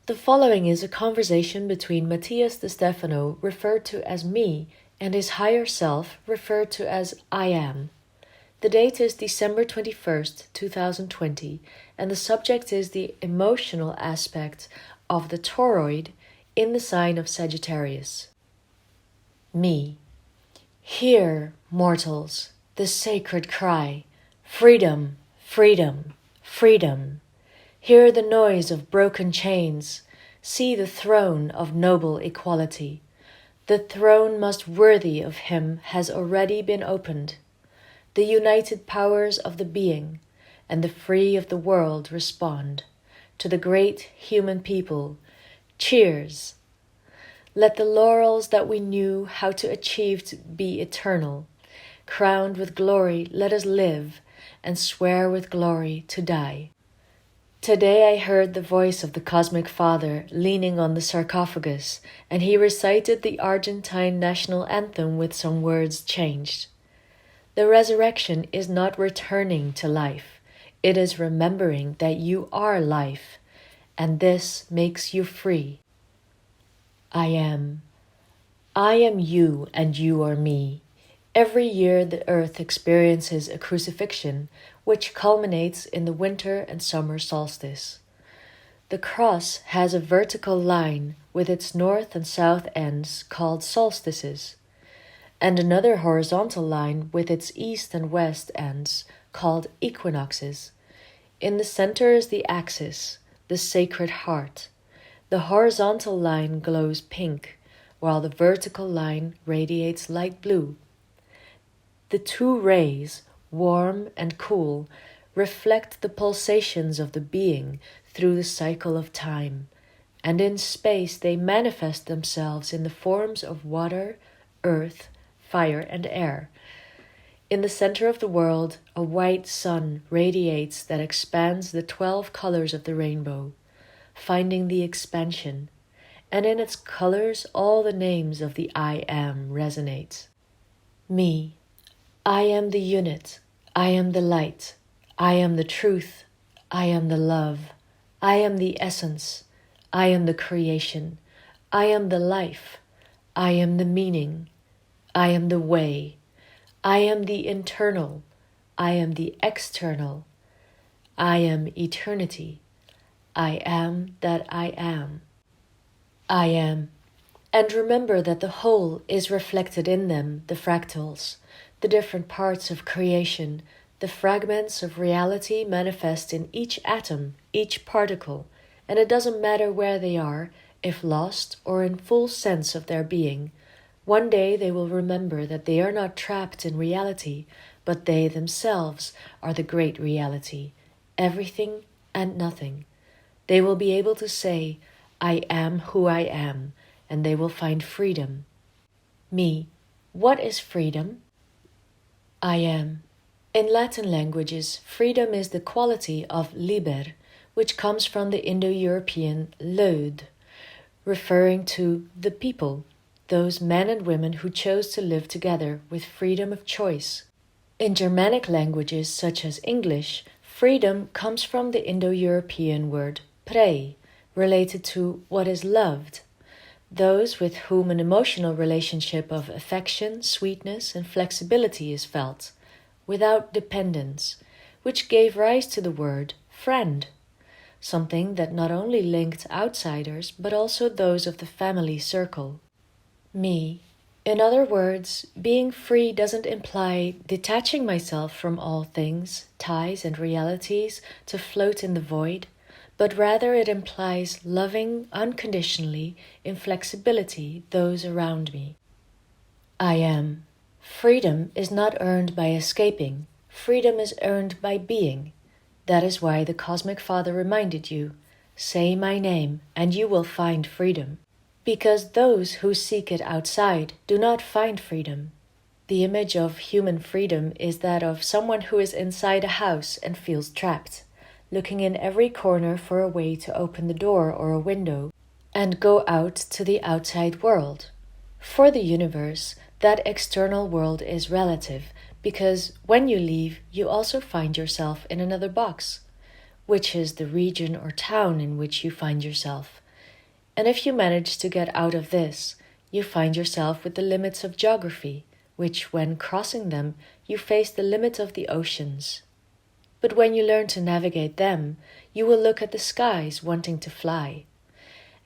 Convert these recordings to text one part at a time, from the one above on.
The following is a conversation between Matías De Stefano, referred to as me, and his higher self, referred to as I am. The date is December 21st, 2020, and the subject is the emotional aspect of the toroid in the sign of Sagittarius. Me. Hear, mortals, the sacred cry, freedom, freedom, freedom. Hear the noise of broken chains. See the throne of noble equality. The throne most worthy of him has already been opened. The united powers of the being and the free of the world respond. To the great human people, cheers! Let the laurels that we knew how to achieve to be eternal. Crowned with glory, let us live, and swear with glory to die. Today I heard the voice of the Cosmic Father leaning on the sarcophagus, and he recited the Argentine national anthem with some words changed. The resurrection is not returning to life, it is remembering that you are life, and this makes you free. I am. I am you and you are me. Every year the earth experiences a crucifixion, which culminates in the winter and summer solstice. The cross has a vertical line with its north and south ends called solstices, and another horizontal line with its east and west ends called equinoxes. In the center is the axis, the sacred heart. The horizontal line glows pink, while the vertical line radiates light blue. The two rays, warm and cool, reflect the pulsations of the being through the cycle of time, and in space they manifest themselves in the forms of water, earth, fire, and air. In the center of the world, a white sun radiates that expands the 12 colors of the rainbow, finding the expansion, and in its colors all the names of the I Am resonate. Me. I am the unit, I am the light, I am the truth, I am the love, I am the essence, I am the creation, I am the life, I am the meaning, I am the way, I am the internal, I am the external, I am eternity, I am that I am. I am. And remember that the whole is reflected in them, the fractals, the different parts of creation, the fragments of reality manifest in each atom, each particle, and it doesn't matter where they are, if lost or in full sense of their being. One day they will remember that they are not trapped in reality, but they themselves are the great reality, everything and nothing. They will be able to say, I am who I am, and they will find freedom. Me. What is freedom? I am. In Latin languages, freedom is the quality of liber, which comes from the Indo-European lod, referring to the people, those men and women who chose to live together with freedom of choice. In Germanic languages such as English, freedom comes from the Indo-European word prey, related to what is loved, those with whom an emotional relationship of affection, sweetness, and flexibility is felt, without dependence, which gave rise to the word friend, something that not only linked outsiders but also those of the family circle. Me. In other words, being free doesn't imply detaching myself from all things, ties, and realities to float in the void, but rather it implies loving unconditionally in flexibility those around me. I am. Freedom is not earned by escaping. Freedom is earned by being. That is why the Cosmic Father reminded you, say my name and you will find freedom. Because those who seek it outside do not find freedom. The image of human freedom is that of someone who is inside a house and feels trapped, looking in every corner for a way to open the door or a window and go out to the outside world. For the universe, that external world is relative, because when you leave, you also find yourself in another box, which is the region or town in which you find yourself. And if you manage to get out of this, you find yourself with the limits of geography, which, when crossing them, you face the limit of the oceans. But when you learn to navigate them, you will look at the skies wanting to fly.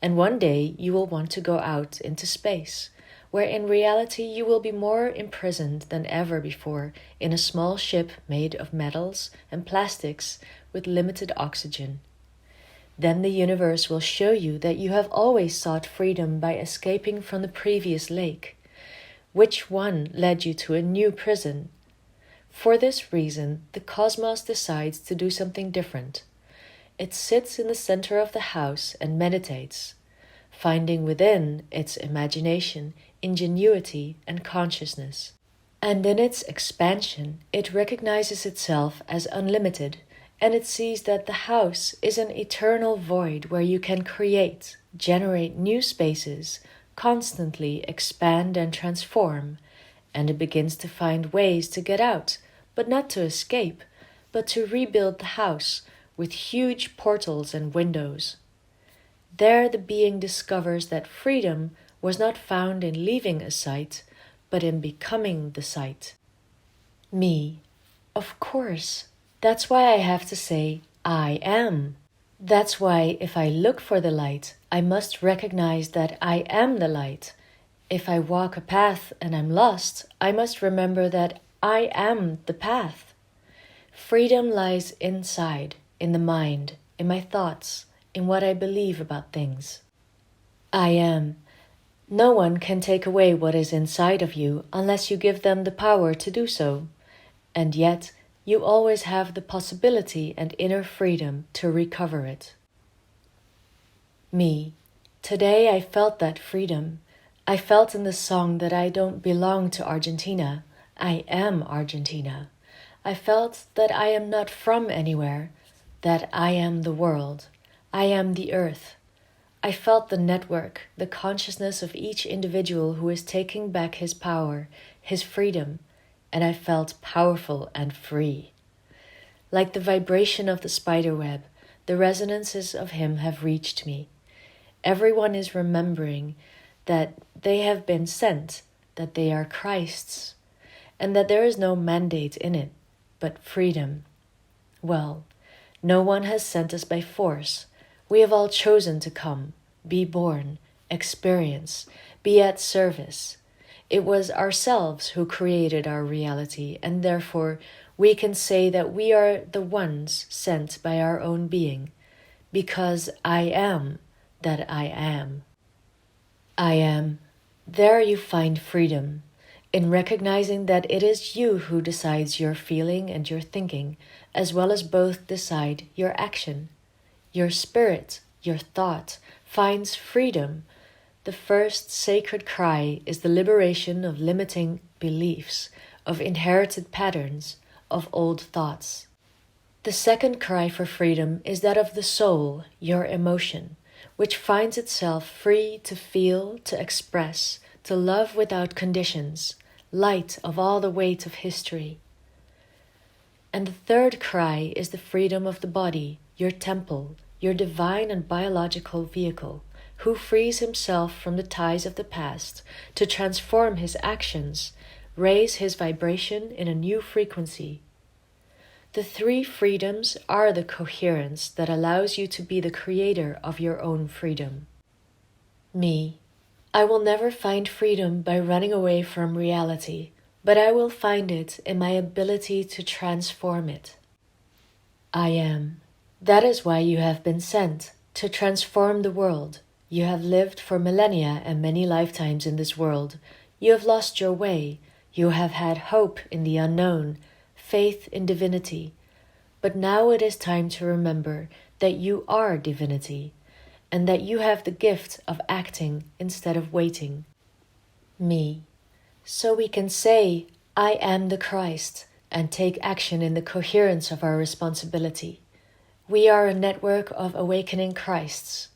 And one day you will want to go out into space, where in reality you will be more imprisoned than ever before in a small ship made of metals and plastics with limited oxygen. Then the universe will show you that you have always sought freedom by escaping from the previous lake. Which one led you to a new prison? For this reason, the cosmos decides to do something different. It sits in the center of the house and meditates, finding within its imagination, ingenuity, and consciousness. And in its expansion, it recognizes itself as unlimited, and it sees that the house is an eternal void where you can create, generate new spaces, constantly expand and transform, and it begins to find ways to get out, but not to escape, but to rebuild the house with huge portals and windows. There the being discovers that freedom was not found in leaving a site, but in becoming the site. Me. Of course. That's why I have to say, I am. That's why if I look for the light, I must recognize that I am the light. If I walk a path and I'm lost, I must remember that I am the path. Freedom lies inside, in the mind, in my thoughts, in what I believe about things. I am. No one can take away what is inside of you unless you give them the power to do so. And yet, you always have the possibility and inner freedom to recover it. Me. Today I felt that freedom. I felt in the song that I don't belong to Argentina. I am Argentina. I felt that I am not from anywhere, that I am the world. I am the earth. I felt the network, the consciousness of each individual who is taking back his power, his freedom, and I felt powerful and free. Like the vibration of the spider web, the resonances of him have reached me. Everyone is remembering that they have been sent, that they are Christ's, and that there is no mandate in it, but freedom. Well, no one has sent us by force. We have all chosen to come, be born, experience, be at service. It was ourselves who created our reality, and therefore we can say that we are the ones sent by our own being, because I am that I am. I am. There you find freedom, in recognizing that it is you who decides your feeling and your thinking, as well as both decide your action. Your spirit, your thought, finds freedom. The first sacred cry is the liberation of limiting beliefs, of inherited patterns, of old thoughts. The second cry for freedom is that of the soul, your emotion, which finds itself free to feel, to express, to love without conditions, light of all the weight of history. And the third cry is the freedom of the body, your temple, your divine and biological vehicle, who frees himself from the ties of the past to transform his actions, raise his vibration in a new frequency. The three freedoms are the coherence that allows you to be the creator of your own freedom. Me. I will never find freedom by running away from reality, but I will find it in my ability to transform it. I am. That is why you have been sent, to transform the world. You have lived for millennia and many lifetimes in this world. You have lost your way. You have had hope in the unknown, faith in divinity. But now it is time to remember that you are divinity, and that you have the gift of acting instead of waiting. Me. So we can say, I am the Christ, and take action in the coherence of our responsibility. We are a network of awakening Christs.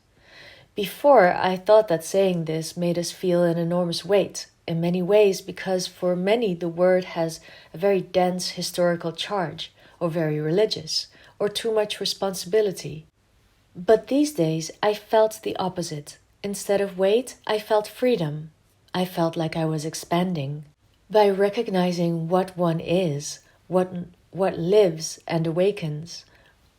Before, I thought that saying this made us feel an enormous weight, in many ways because for many the word has a very dense historical charge, or very religious, or too much responsibility. But these days I felt the opposite. Instead of weight, I felt freedom. I felt like I was expanding. By recognizing what one is, what lives and awakens,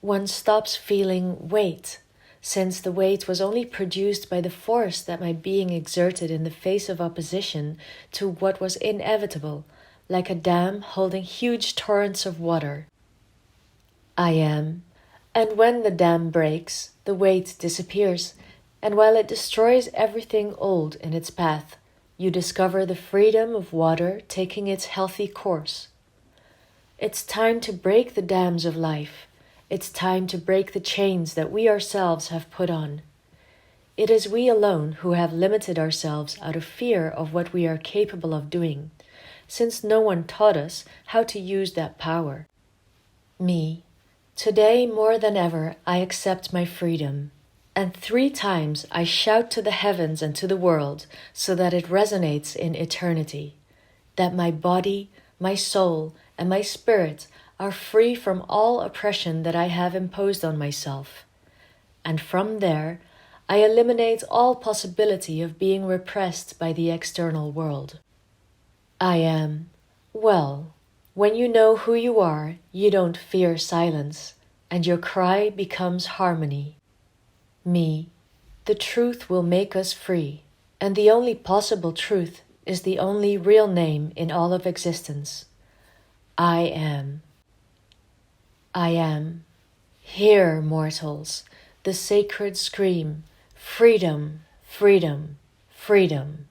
one stops feeling weight, since the weight was only produced by the force that my being exerted in the face of opposition to what was inevitable, like a dam holding huge torrents of water. I am, and when the dam breaks, the weight disappears, and while it destroys everything old in its path, you discover the freedom of water taking its healthy course. It's time to break the dams of life. It's time to break the chains that we ourselves have put on. It is we alone who have limited ourselves out of fear of what we are capable of doing, since no one taught us how to use that power. Me, today more than ever I accept my freedom, and 3 times I shout to the heavens and to the world so that it resonates in eternity, that my body, my soul, and my spirit are free from all oppression that I have imposed on myself. And from there, I eliminate all possibility of being repressed by the external world. I am, well, when you know who you are, you don't fear silence, and your cry becomes harmony. Me, the truth will make us free, and the only possible truth is the only real name in all of existence. I am. I am. Hear, mortals, the sacred scream, freedom, freedom, freedom.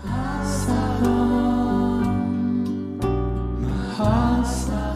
Mahasa, Mahasa.